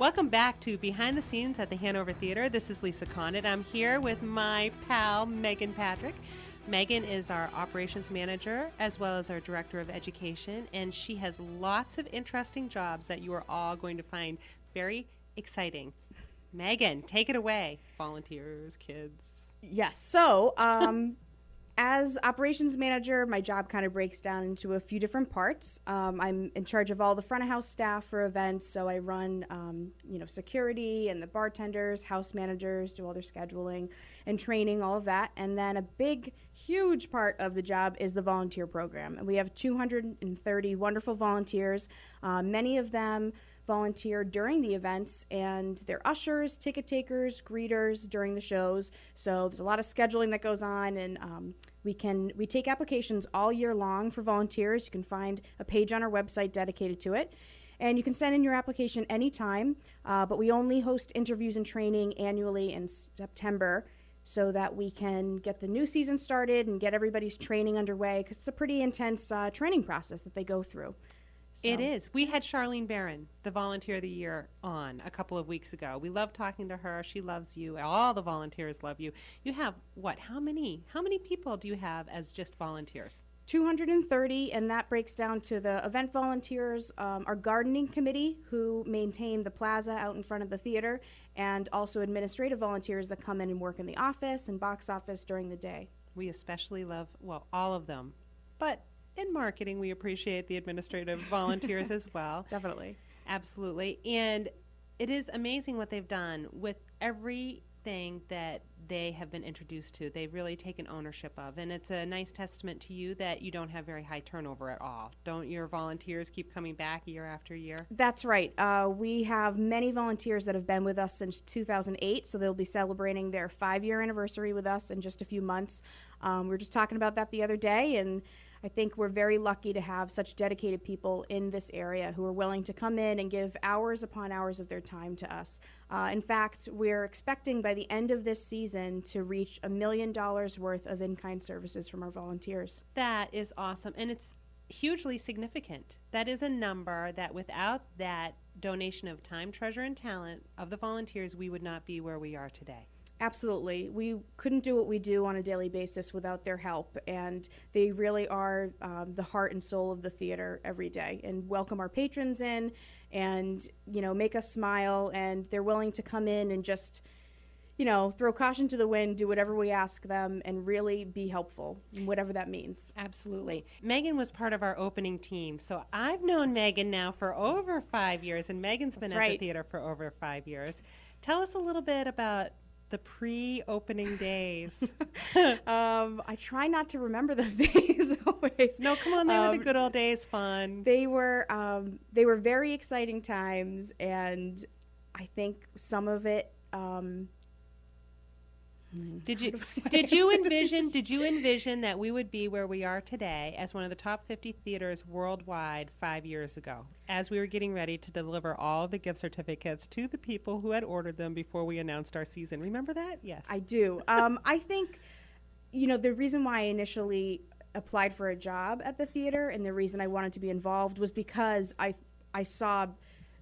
Welcome back to Behind the Scenes at the Hanover Theater. This is Lisa Condit. I'm here with my pal, Meghan Patrick. Meghan is our operations manager as well as our director of education, and she has lots of interesting jobs that you are all going to find very exciting. Meghan, take it away. Volunteers, kids. Yes. So, as operations manager, my job kind of breaks down into a few different parts. I'm in charge of all the front of house staff for events, so I run, security and the bartenders, house managers, do all their scheduling and training, all of that. And then a big, huge part of the job is the volunteer program. And we have 230 wonderful volunteers. Many of them volunteer during the events, and they're ushers, ticket takers, greeters during the shows. So there's a lot of scheduling that goes on, and we take applications all year long for volunteers. You can find a page on our website dedicated to it, and you can send in your application anytime, but we only host interviews and training annually in September so that we can get the new season started and get everybody's training underway, because it's a pretty intense training process that they go through. So. It is. We had Charlene Barron, the Volunteer of the Year, on a couple of weeks ago. We love talking to her. She loves you. All the volunteers love you. You have, what, how many people do you have as just volunteers? 230, and that breaks down to the event volunteers, our gardening committee, who maintain the plaza out in front of the theater, and also administrative volunteers that come in and work in the office and box office during the day. We especially love, well, all of them. But in marketing, we appreciate the administrative volunteers as well. Definitely. Absolutely. And it is amazing what they've done with everything that they have been introduced to. They've really taken ownership of. And it's a nice testament to you that you don't have very high turnover at all. Don't your volunteers keep coming back year after year? That's right. We have many volunteers that have been with us since 2008, so they'll be celebrating their 5-year anniversary with us in just a few months. We were just talking about that the other day, and I think we're very lucky to have such dedicated people in this area who are willing to come in and give hours upon hours of their time to us. In fact, we're expecting by the end of this season to reach $1 million worth of in-kind services from our volunteers. That is awesome, and it's hugely significant. That is a number that without that donation of time, treasure, and talent of the volunteers, we would not be where we are today. Absolutely. We couldn't do what we do on a daily basis without their help, and they really are the heart and soul of the theater every day, and welcome our patrons in and, make us smile, and they're willing to come in and just, throw caution to the wind, do whatever we ask them, and really be helpful, whatever that means. Absolutely. Meghan was part of our opening team, so I've known Meghan now for over 5 years, and Meghan's been at the theater for over 5 years. Tell us a little bit about the pre-opening days. I try not to remember those days always. No, come on, they were the good old days, fun. They were very exciting times, and I think some of it. Did you envision that we would be where we are today as one of the top 50 theaters worldwide 5 years ago, as we were getting ready to deliver all of the gift certificates to the people who had ordered them before we announced our season? Remember that? Yes. I do. I think, the reason why I initially applied for a job at the theater and the reason I wanted to be involved was because I saw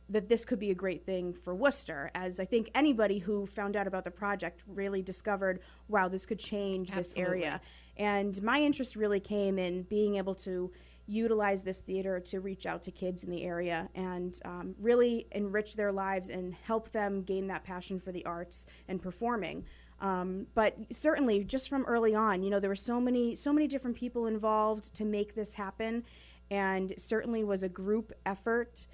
that this could be a great thing for Worcester, as I think anybody who found out about the project really discovered, wow, this could change this area. And my interest really came in being able to utilize this theater to reach out to kids in the area and really enrich their lives and help them gain that passion for the arts and performing. But certainly, just from early on, there were so many different people involved to make this happen, and it certainly was a group effort.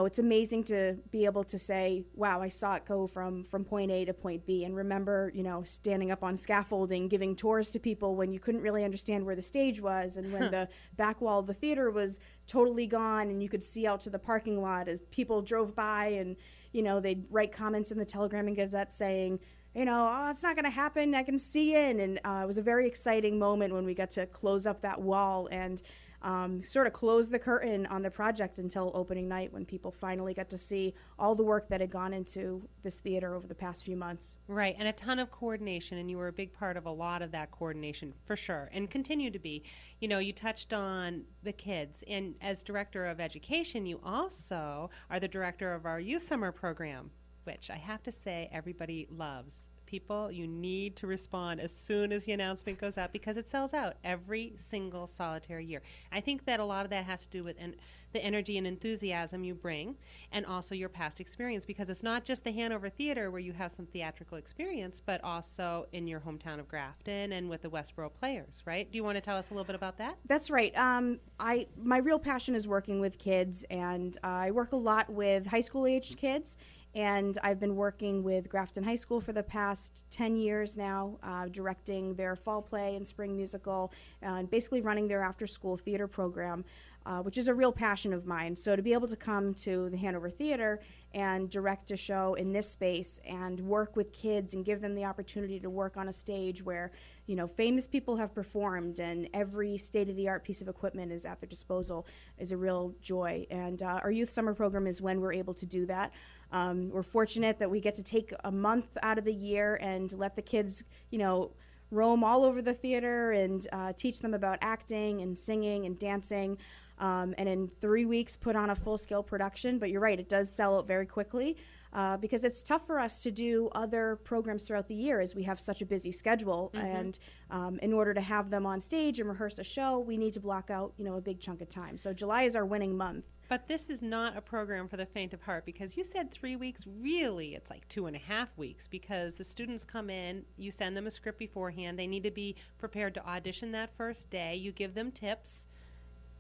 It's amazing to be able to say, wow, I saw it go from point A to point B, and remember, standing up on scaffolding, giving tours to people when you couldn't really understand where the stage was, and when the back wall of the theater was totally gone and you could see out to the parking lot as people drove by, and, they'd write comments in the Telegram and Gazette saying, oh, it's not going to happen, I can see in. And it was a very exciting moment when we got to close up that wall and sort of closed the curtain on the project until opening night, when people finally got to see all the work that had gone into this theater over the past few months. Right, and a ton of coordination, and you were a big part of a lot of that coordination for sure, and continue to be. You know, you touched on the kids, and as director of education, you also are the director of our youth summer program, which I have to say everybody loves. People, you need to respond as soon as the announcement goes out, because it sells out every single solitary year. I think that a lot of that has to do with the energy and enthusiasm you bring, and also your past experience, because it's not just the Hanover Theater where you have some theatrical experience, but also in your hometown of Grafton and with the Westboro Players, right? Do you want to tell us a little bit about that? That's right. My real passion is working with kids, and I work a lot with high school aged kids. And I've been working with Grafton High School for the past 10 years now, directing their fall play and spring musical, and basically running their after-school theater program, which is a real passion of mine. So to be able to come to the Hanover Theater and direct a show in this space and work with kids and give them the opportunity to work on a stage where, you know, famous people have performed and every state-of-the-art piece of equipment is at their disposal is a real joy. And our youth summer program is when we're able to do that. We're fortunate that we get to take a month out of the year and let the kids, you know, roam all over the theater and teach them about acting and singing and dancing. And in 3 weeks put on a full-scale production. But you're right, it does sell out very quickly because it's tough for us to do other programs throughout the year as we have such a busy schedule. And in order to have them on stage and rehearse a show, we need to block out, you know, a big chunk of time. So July is our winning month. But this is not a program for the faint of heart, because you said 3 weeks. Really, it's like 2.5 weeks, because the students come in, you send them a script beforehand. They need to be prepared to audition that first day. You give them tips,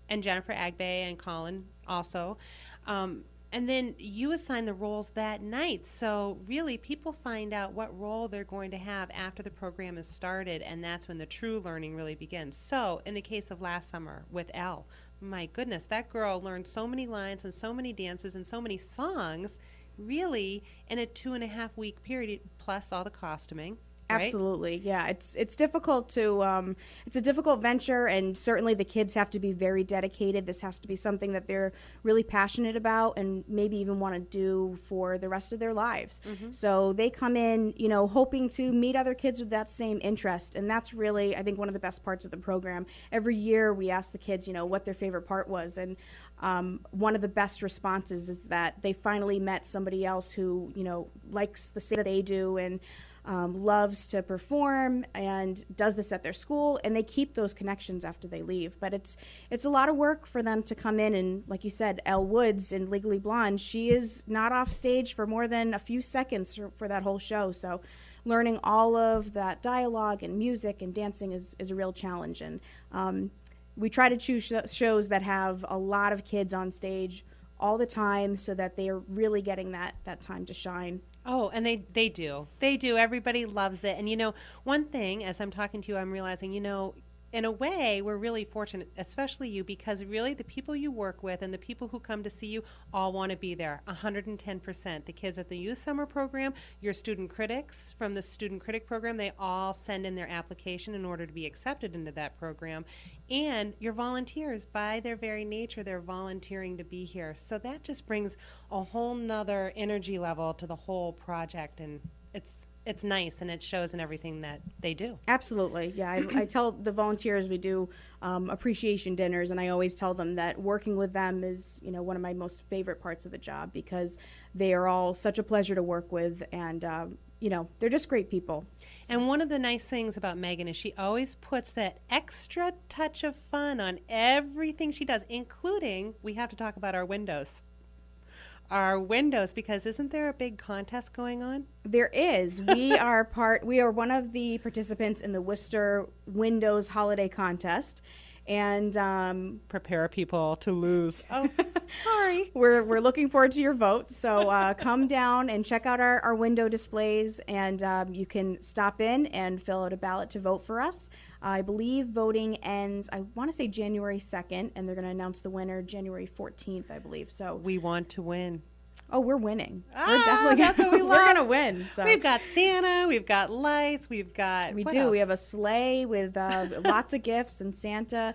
and Jennifer Agbe and Colin also. And then you assign the roles that night. So really, people find out what role they're going to have after the program is started, and that's when the true learning really begins. So in the case of last summer with Elle, my goodness, that girl learned so many lines and so many dances and so many songs, really, in a 2.5 week period, plus all the costuming. Right? Absolutely, yeah. It's difficult to it's a difficult venture, and certainly the kids have to be very dedicated. This has to be something that they're really passionate about, and maybe even want to do for the rest of their lives. So they come in, you know, hoping to meet other kids with that same interest, and that's really, I think, one of the best parts of the program. Every year we ask the kids, you know, what their favorite part was, and one of the best responses is that they finally met somebody else who, you know, likes the same that they do, and loves to perform and does this at their school, and they keep those connections after they leave. But it's a lot of work for them to come in, and like you said, Elle Woods in Legally Blonde, she is not off stage for more than a few seconds for that whole show. So learning all of that dialogue and music and dancing is a real challenge. And we try to choose shows that have a lot of kids on stage all the time, so that they are really getting that time to shine. Oh, and they do. They do. Everybody loves it. And, you know, one thing, as I'm talking to you, I'm realizing, you know, in a way, we're really fortunate, especially you, because really the people you work with and the people who come to see you all want to be there, 110%. The kids at the youth summer program, your student critics from the student critic program, they all send in their application in order to be accepted into that program. And your volunteers, by their very nature, they're volunteering to be here. So that just brings a whole nother energy level to the whole project, and it's nice, and it shows in everything that they do. Absolutely, yeah. I tell the volunteers we do appreciation dinners, and I always tell them that working with them is, you know, one of my most favorite parts of the job, because they are all such a pleasure to work with, and you know, they're just great people. And one of the nice things about Meghan is she always puts that extra touch of fun on everything she does, including, we have to talk about our windows. Our windows, because isn't there a big contest going on? There is. We are one of the participants in the Worcester Windows Holiday Contest, and prepare people to lose. Oh, sorry. We're looking forward to your vote. So come down and check out our window displays, and you can stop in and fill out a ballot to vote for us. I believe voting ends, I want to say January 2nd, and they're going to announce the winner January 14th, I believe. So we want to win. Oh, we're winning. Ah, We're definitely that's what we we're love. gonna win. So We've got Santa, we've got lights, we've got we what do. We else? have a sleigh with lots of gifts and Santa.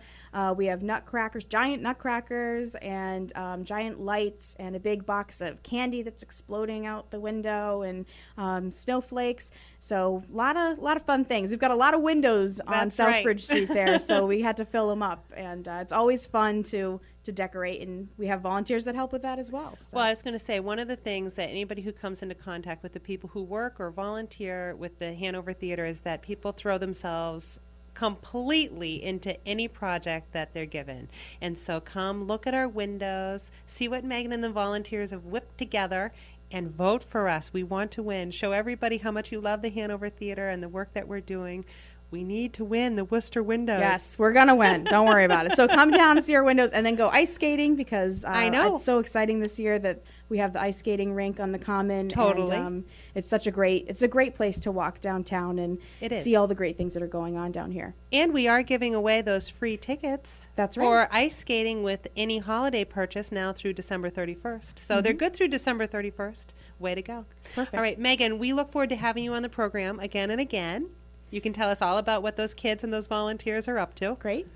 We have nutcrackers, giant nutcrackers, and giant lights, and a big box of candy that's exploding out the window, and snowflakes. So a lot of fun things. We've got a lot of windows on That's right. Southbridge Street there, so we had to fill them up, and it's always fun to decorate, and we have volunteers that help with that as well. So. Well, I was going to say, one of the things that anybody who comes into contact with the people who work or volunteer with the Hanover Theater is that people throw themselves completely into any project that they're given. And so come look at our windows, see what Megan and the volunteers have whipped together, and vote for us. We want to win. Show everybody how much you love the Hanover Theater and the work that we're doing. We need to win the Worcester windows. Yes, we're going to win. Don't worry about it. So come down to see our windows and then go ice skating, because I know. It's so exciting this year that we have the ice skating rink on the Common. Totally. And, it's a great place to walk downtown and It is. see all the great things that are going on down here. And we are giving away those free tickets That's right. for ice skating with any holiday purchase now through December 31st. So they're good through December 31st. Way to go. Perfect. All right, Megan, we look forward to having you on the program again and again. You can tell us all about what those kids and those volunteers are up to. Great.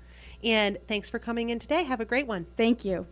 And thanks for coming in today. Have a great one. Thank you.